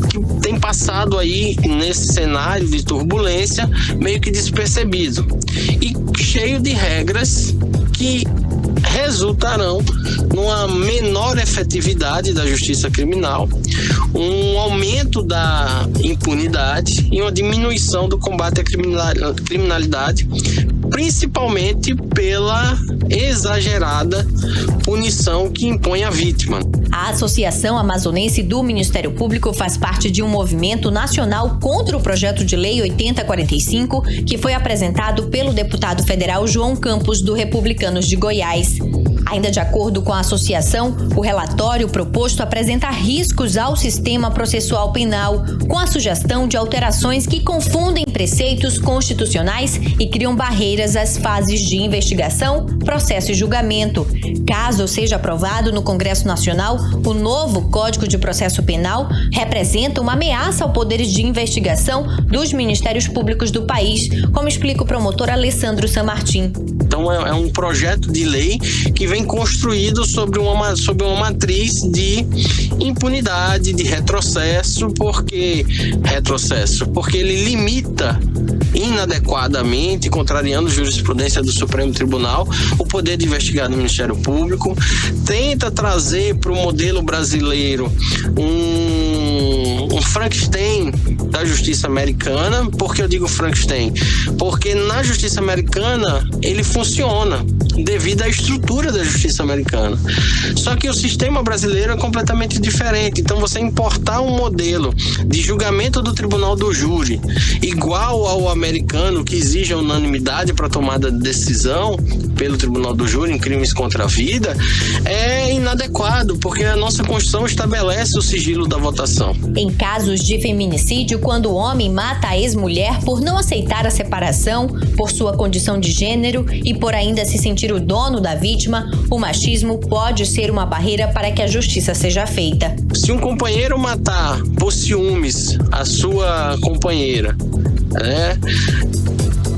que tem passado aí nesse cenário de turbulência meio que despercebido e cheio de regras que resultarão numa menor efetividade da justiça criminal, um aumento da impunidade e uma diminuição do combate à criminalidade, principalmente pela exagerada punição que impõe à vítima. A Associação Amazonense do Ministério Público faz parte de um movimento nacional contra o projeto de lei 8045, que foi apresentado pelo deputado federal João Campos, do Republicanos de Goiás. Ainda de acordo com a associação, o relatório proposto apresenta riscos ao sistema processual penal, com a sugestão de alterações que confundem preceitos constitucionais e criam barreiras às fases de investigação, processo e julgamento. Caso seja aprovado no Congresso Nacional, o novo Código de Processo Penal representa uma ameaça ao poder de investigação dos ministérios públicos do país, como explica o promotor Alessandro Sanmartin. Então é um projeto de lei que vem construído sobre uma matriz de impunidade, de retrocesso, porque ele limita inadequadamente, contrariando a jurisprudência do Supremo Tribunal, o poder de investigar do Ministério Público, tenta trazer para o modelo brasileiro um Frankenstein da justiça americana. Por que eu digo Frankenstein? Porque na justiça americana ele funciona devido à estrutura da justiça americana. Só que o sistema brasileiro é completamente diferente. Então você importar um modelo de julgamento do tribunal do júri igual ao americano, que exige a unanimidade para tomada de decisão pelo tribunal do júri em crimes contra a vida, é inadequado, porque a nossa Constituição estabelece o sigilo da votação. Em casos de feminicídio, quando o homem mata a ex-mulher por não aceitar a separação, por sua condição de gênero e por ainda se sentir o dono da vítima, o machismo pode ser uma barreira para que a justiça seja feita. Se um companheiro matar por ciúmes a sua companheira,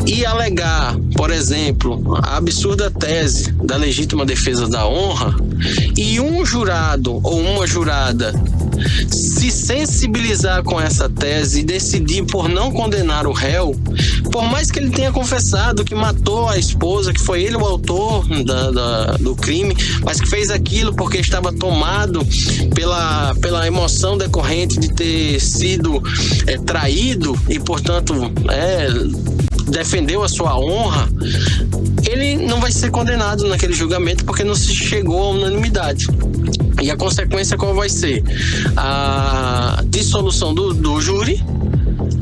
e alegar, por exemplo, a absurda tese da legítima defesa da honra, e um jurado ou uma jurada se sensibilizar com essa tese e decidir por não condenar o réu, por mais que ele tenha confessado que matou a esposa, que foi ele o autor do crime, mas que fez aquilo porque estava tomado pela emoção decorrente de ter sido traído e, portanto, defendeu a sua honra, ele não vai ser condenado naquele julgamento porque não se chegou à unanimidade. E a consequência qual vai ser? A dissolução do júri,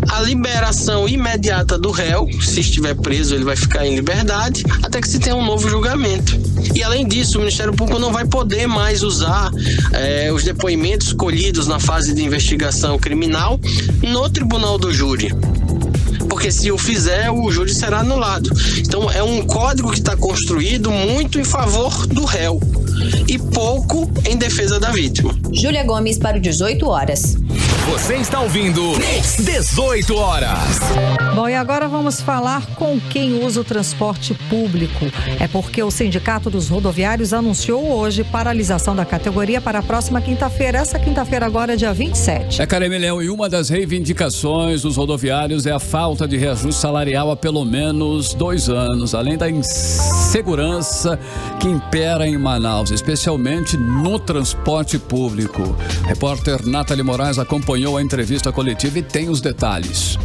a a liberação imediata do réu. Se estiver preso, ele vai ficar em liberdade até que se tenha um novo julgamento. E além disso, o Ministério Público não vai poder mais usar os depoimentos colhidos na fase de investigação criminal no tribunal do júri. Porque se o fizer, o júri será anulado. Então é um código que está construído muito em favor do réu e pouco em defesa da vítima. Júlia Gomes para o 18 horas. Você está ouvindo 18 horas. Bom, e agora vamos falar com quem usa o transporte público. É porque o Sindicato dos Rodoviários anunciou hoje paralisação da categoria para a próxima quinta-feira. Essa quinta-feira agora, dia 27. Caremilhão, e uma das reivindicações dos rodoviários é a falta de reajuste salarial há pelo menos 2 anos, além da insegurança que impera em Manaus, especialmente no transporte público. Repórter Nathalie Moraes acompanhou a entrevista coletiva e tem os detalhes.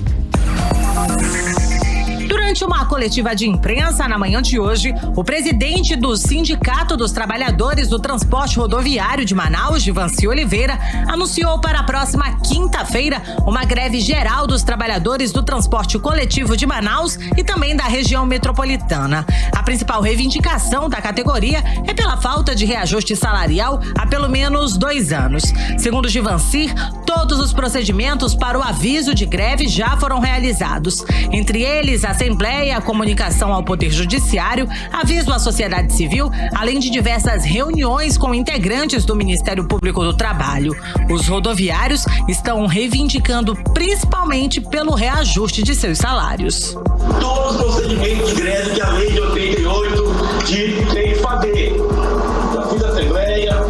Durante uma coletiva de imprensa na manhã de hoje, o presidente do Sindicato dos Trabalhadores do Transporte Rodoviário de Manaus, Givanci Oliveira, anunciou para a próxima quinta-feira uma greve geral dos trabalhadores do transporte coletivo de Manaus e também da região metropolitana. A principal reivindicação da categoria é pela falta de reajuste salarial há pelo menos 2 anos. Segundo Givanci, todos os procedimentos para o aviso de greve já foram realizados. Entre eles, a Assembleia, comunicação ao Poder Judiciário, aviso à sociedade civil, além de diversas reuniões com integrantes do Ministério Público do Trabalho. Os rodoviários estão reivindicando principalmente pelo reajuste de seus salários. Todos os procedimentos de greve que a lei de 88 tem que fazer. Já fiz a Assembleia,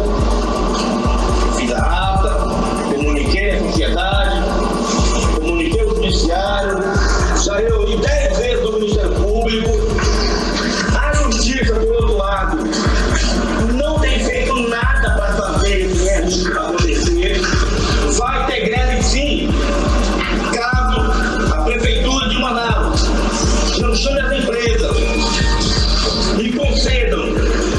fiz a ata, comuniquei a sociedade, comuniquei o Judiciário, já reuni 10 vezes do Ministério Público. A Justiça, por outro lado, não tem feito nada para fazer isso acontecer. Vai ter greve sim, caso a Prefeitura de Manaus não chame as empresas e concedam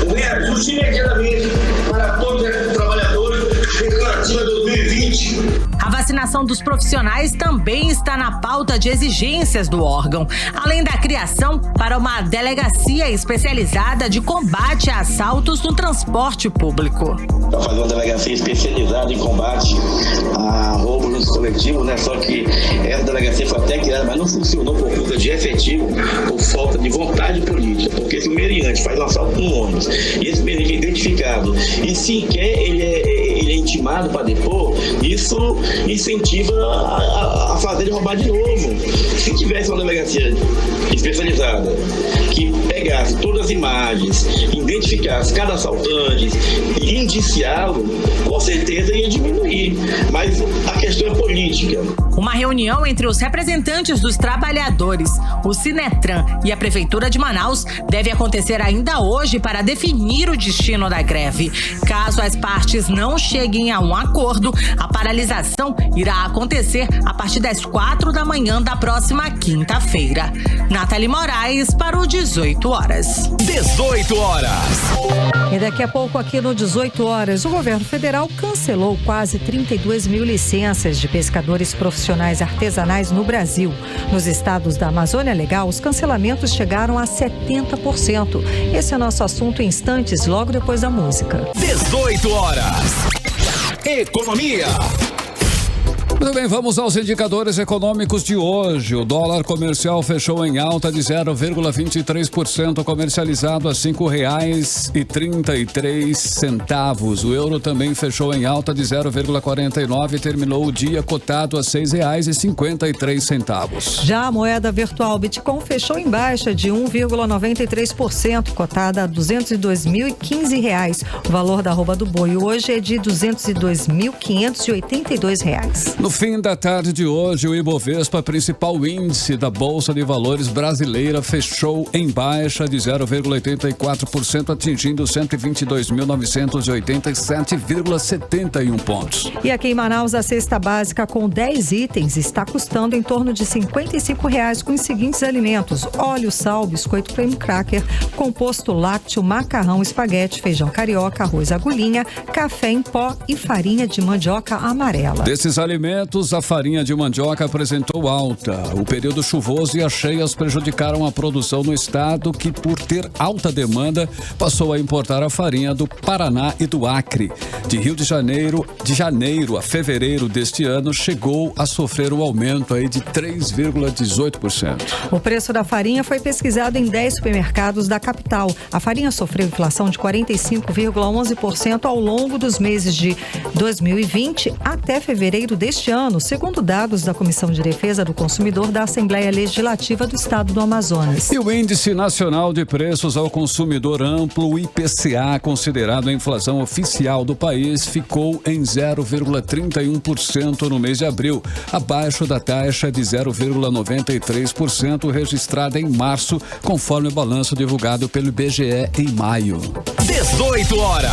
o reajuste imediatamente para todos os trabalhadores declarativa 2020. A vacinação dos profissionais também está na pauta de exigências do órgão, além da criação para uma delegacia especializada de combate a assaltos no transporte público. Para fazer uma delegacia especializada em combate a roubos nos coletivos, né? Só que essa delegacia foi até criada, mas não funcionou por falta de efetivo, por falta de vontade política. Porque se o meliante faz um assalto no ônibus e esse meliante é identificado e sequer ele é intimado para depor, isso incentiva a fazer ele roubar de novo. Se tivesse uma delegacia especializada que pegasse todas as imagens, identificasse cada assaltante e indiciá-lo, com certeza ia diminuir. Mas a questão é política. Uma reunião entre os representantes dos trabalhadores, o Sinetran e a Prefeitura de Manaus deve acontecer ainda hoje para definir o destino da greve. Caso as partes não cheguem a um acordo, a paralisação irá acontecer a partir das 4 da manhã da próxima quinta-feira. Nathalie Moraes para o 18 horas. 18 horas. E daqui a pouco aqui no 18 horas, o governo federal cancelou quase 32 mil licenças de pescadores profissionais artesanais no Brasil. Nos estados da Amazônia Legal, os cancelamentos chegaram a 70%. Esse é nosso assunto em instantes, logo depois da música. 18 horas. Economia. Muito bem, vamos aos indicadores econômicos de hoje. O dólar comercial fechou em alta de 0,23%, comercializado a R$ 5,33. O euro também fechou em alta de 0,49% e terminou o dia cotado a R$ 6,53. Já a moeda virtual Bitcoin fechou em baixa de 1,93%, cotada a R$ 202.015. O valor da arroba do boi hoje é de R$ 202.582. No fim da tarde de hoje, o Ibovespa, principal índice da Bolsa de Valores brasileira, fechou em baixa de 0,84%, atingindo 122.987,71 pontos. E aqui em Manaus, a cesta básica com 10 itens está custando em torno de R$ 55,00 com os seguintes alimentos: óleo, sal, biscoito creme cracker, composto lácteo, macarrão, espaguete, feijão carioca, arroz agulhinha, café em pó e farinha de mandioca amarela. Desses alimentos, alimentos, a farinha de mandioca apresentou alta. O período chuvoso e as cheias prejudicaram a produção no estado, que, por ter alta demanda, passou a importar a farinha do Paraná e do Acre. De Rio de Janeiro a fevereiro deste ano, chegou a sofrer um aumento aí de 3,18%. O preço da farinha foi pesquisado em 10 supermercados da capital. A farinha sofreu inflação de 45,11% ao longo dos meses de 2020 até fevereiro deste ano, segundo dados da Comissão de Defesa do Consumidor da Assembleia Legislativa do Estado do Amazonas. E o Índice Nacional de Preços ao Consumidor Amplo, o IPCA, considerado a inflação oficial do país, ficou em 0,31% no mês de abril, abaixo da taxa de 0,93% registrada em março, conforme o balanço divulgado pelo IBGE em maio. 18 horas.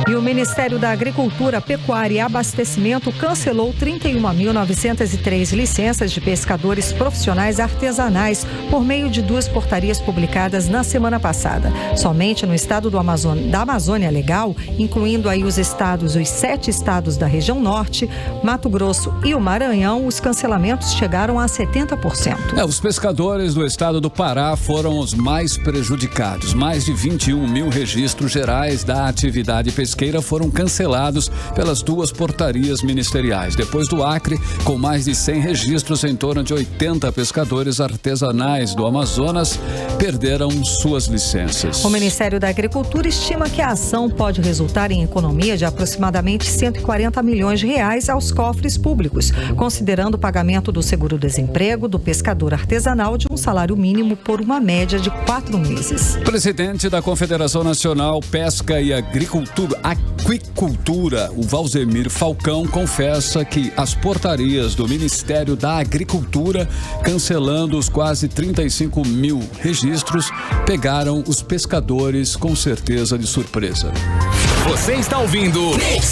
E o Ministério da Agricultura, Pecuária e Abastecimento cancelou 31.903 licenças de pescadores profissionais artesanais por meio de 2 portarias publicadas na semana passada. Somente no estado da Amazônia Legal, incluindo aí os 7 estados da região norte, Mato Grosso e o Maranhão, os cancelamentos chegaram a 70%. Os pescadores do estado do Pará foram os mais prejudicados. Mais de 21 mil registros gerais da atividade pesqueira foram cancelados pelas 2 portarias ministeriais. Depois do Acre, com mais de 100 registros, em torno de 80 pescadores artesanais do Amazonas perderam suas licenças. O Ministério da Agricultura estima que a ação pode resultar em economia de aproximadamente 140 milhões de reais aos cofres públicos, considerando o pagamento do seguro-desemprego do pescador artesanal de um salário mínimo por uma média de 4 meses. Presidente da Confederação Nacional Pesca e Aquicultura, o Valzemir Falcão, confessa que as portarias do Ministério da Agricultura, cancelando os quase 35 mil registros, pegaram os pescadores com certeza de surpresa. Você está ouvindo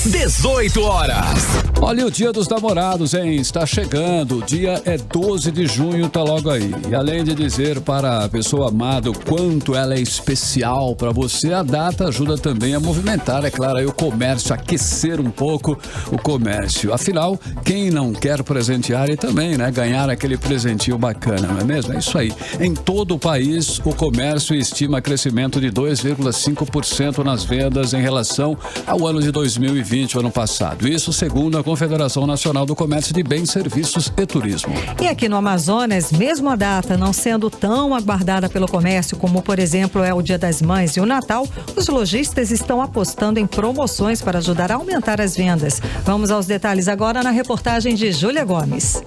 18 horas. Olha, o Dia dos Namorados, hein? Está chegando. O dia é 12 de junho, tá logo aí. E além de dizer para a pessoa amada o quanto ela é especial para você, a data ajuda também a movimentar, é claro, aí o comércio, aquecer um pouco o comércio. Afinal, quem não quer presentear e também, né, ganhar aquele presentinho bacana, não é mesmo? É isso aí. Em todo o país, o comércio estima crescimento de 2,5% nas vendas em relação ao ano de 2020, o ano passado. Isso segundo a Confederação Nacional do Comércio de Bens, Serviços e Turismo. E aqui no Amazonas, mesmo a data não sendo tão aguardada pelo comércio como, por exemplo, é o Dia das Mães e o Natal, os lojistas estão apostando em promoções para ajudar a aumentar as vendas. Vamos aos detalhes agora na reportagem de Júlia Gomes.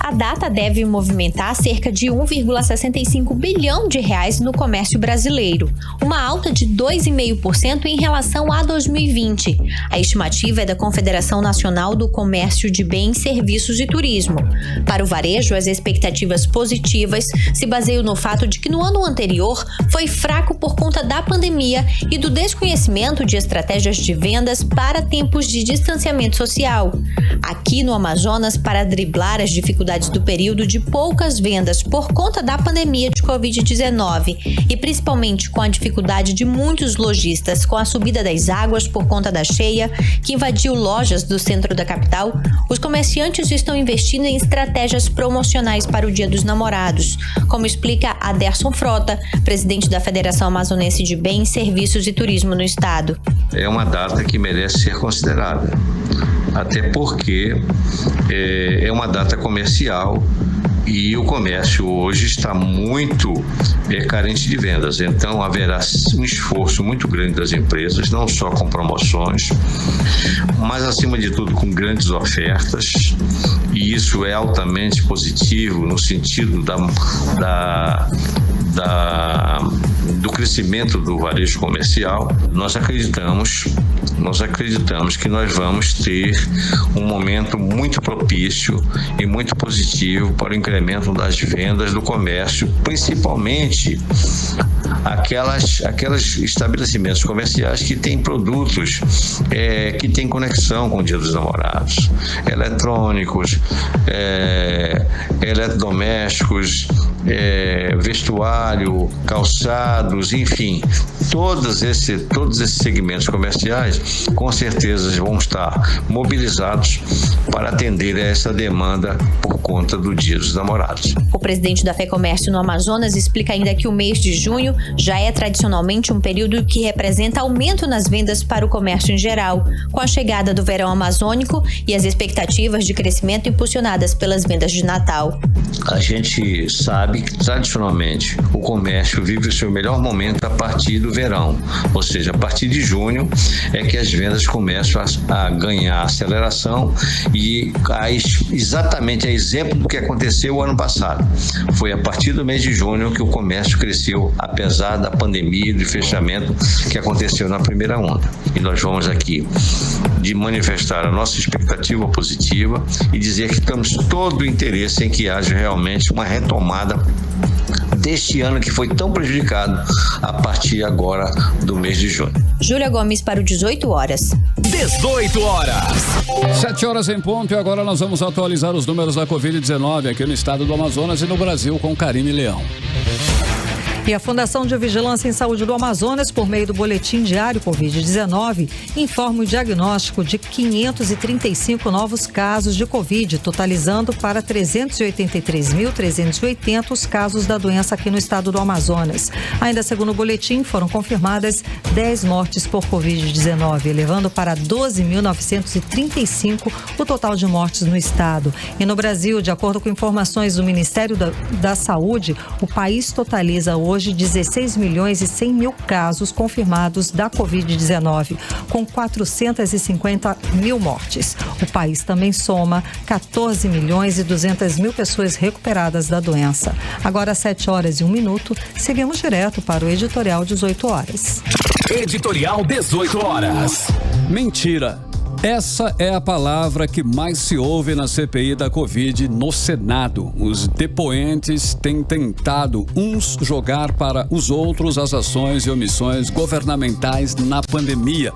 A data deve movimentar cerca de 1,65 bilhão de reais no comércio brasileiro, uma alta de 2,5% em relação a 2020. A estimativa é da Confederação Nacional do Comércio de Bens, Serviços e Turismo. Para o varejo, as expectativas positivas se baseiam no fato de que no ano anterior foi fraco por conta da pandemia e do desconhecimento de estratégias de vendas para tempos de distanciamento social. Aqui no Amazonas, para driblar as dificuldades do período de poucas vendas por conta da pandemia de Covid-19 e principalmente com a dificuldade de muitos lojistas com a subida das águas por conta da cheia que invadiu lojas do centro da capital, os comerciantes estão investindo em estratégias promocionais para o Dia dos Namorados, como explica Aderson Frota, presidente da Federação Amazonense de Bens, Serviços e Turismo no estado. É uma data que merece ser considerada, até porque é uma data comercial e o comércio hoje está muito carente de vendas. Então haverá um esforço muito grande das empresas, não só com promoções, mas acima de tudo com grandes ofertas, e isso é altamente positivo no sentido do crescimento do varejo comercial. Nós acreditamos que nós vamos ter um momento muito propício e muito positivo para o incremento das vendas do comércio, principalmente aquelas estabelecimentos comerciais que têm produtos que têm conexão com o Dia dos Namorados, eletrônicos, eletrodomésticos, vestuário, calçados, enfim, todos esses segmentos comerciais, com certeza, vão estar mobilizados para atender a essa demanda por conta do Dia dos Namorados. O presidente da FEComércio no Amazonas explica ainda que o mês de junho já é tradicionalmente um período que representa aumento nas vendas para o comércio em geral, com a chegada do verão amazônico e as expectativas de crescimento impulsionadas pelas vendas de Natal. A gente sabe que, tradicionalmente, o comércio vive o seu melhor momento a partir do verão, ou seja, a partir de junho é que as vendas começam a ganhar aceleração e exatamente a exemplo do que aconteceu o ano passado. Foi a partir do mês de junho que o comércio cresceu, apesar da pandemia e do fechamento que aconteceu na primeira onda. E nós vamos aqui de manifestar a nossa expectativa positiva e dizer que temos todo o interesse em que haja realmente uma retomada deste ano que foi tão prejudicado a partir agora do mês de junho. Júlia Gomes para o 18 horas. 18 horas. 7 horas em ponto e agora nós vamos atualizar os números da Covid-19 aqui no estado do Amazonas e no Brasil com Karine Leão. E a Fundação de Vigilância em Saúde do Amazonas, por meio do Boletim Diário Covid-19, informa o diagnóstico de 535 novos casos de Covid, totalizando para 383.380 os casos da doença aqui no estado do Amazonas. Ainda segundo o boletim, foram confirmadas 10 mortes por Covid-19, elevando para 12.935 o total de mortes no estado. E no Brasil, de acordo com informações do Ministério da Saúde, o país totaliza hoje 16 milhões e 100 mil casos confirmados da Covid-19, com 450 mil mortes. O país também soma 14 milhões e 200 mil pessoas recuperadas da doença. Agora, 7 horas e 1 minuto, seguimos direto para o Editorial 18 horas. Editorial 18 horas. Mentira. Essa é a palavra que mais se ouve na CPI da Covid no Senado. Os depoentes têm tentado uns jogar para os outros as ações e omissões governamentais na pandemia.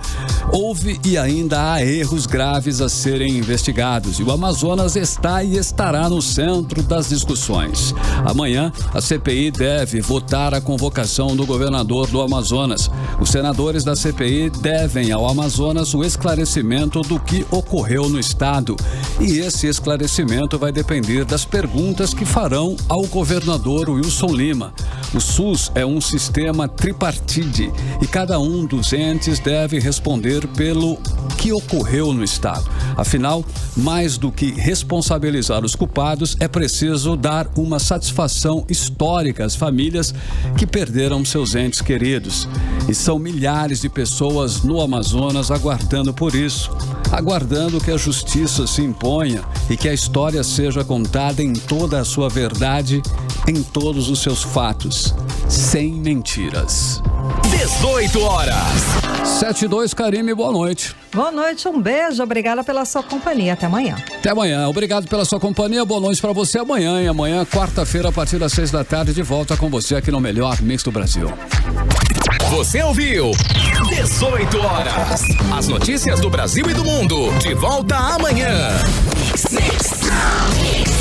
Houve e ainda há erros graves a serem investigados e o Amazonas está e estará no centro das discussões. Amanhã, a CPI deve votar a convocação do governador do Amazonas. Os senadores da CPI devem ao Amazonas o esclarecimento do que ocorreu no estado. E esse esclarecimento vai depender das perguntas que farão ao governador Wilson Lima. O SUS é um sistema tripartite e cada um dos entes deve responder pelo que ocorreu no estado. Afinal, mais do que responsabilizar os culpados, é preciso dar uma satisfação histórica às famílias que perderam seus entes queridos. E são milhares de pessoas no Amazonas aguardando por isso. Aguardando que a justiça se imponha e que a história seja contada em toda a sua verdade, em todos os seus fatos, sem mentiras. 18 horas. 7:02, Karine, boa noite. Boa noite, um beijo, obrigada pela sua companhia, até amanhã. Até amanhã, obrigado pela sua companhia, boa noite pra você amanhã. E amanhã, quarta-feira, a partir das 6 da tarde, de volta com você aqui no melhor Mix do Brasil. Você ouviu 18 horas. As notícias do Brasil e do mundo. De volta amanhã. Mix.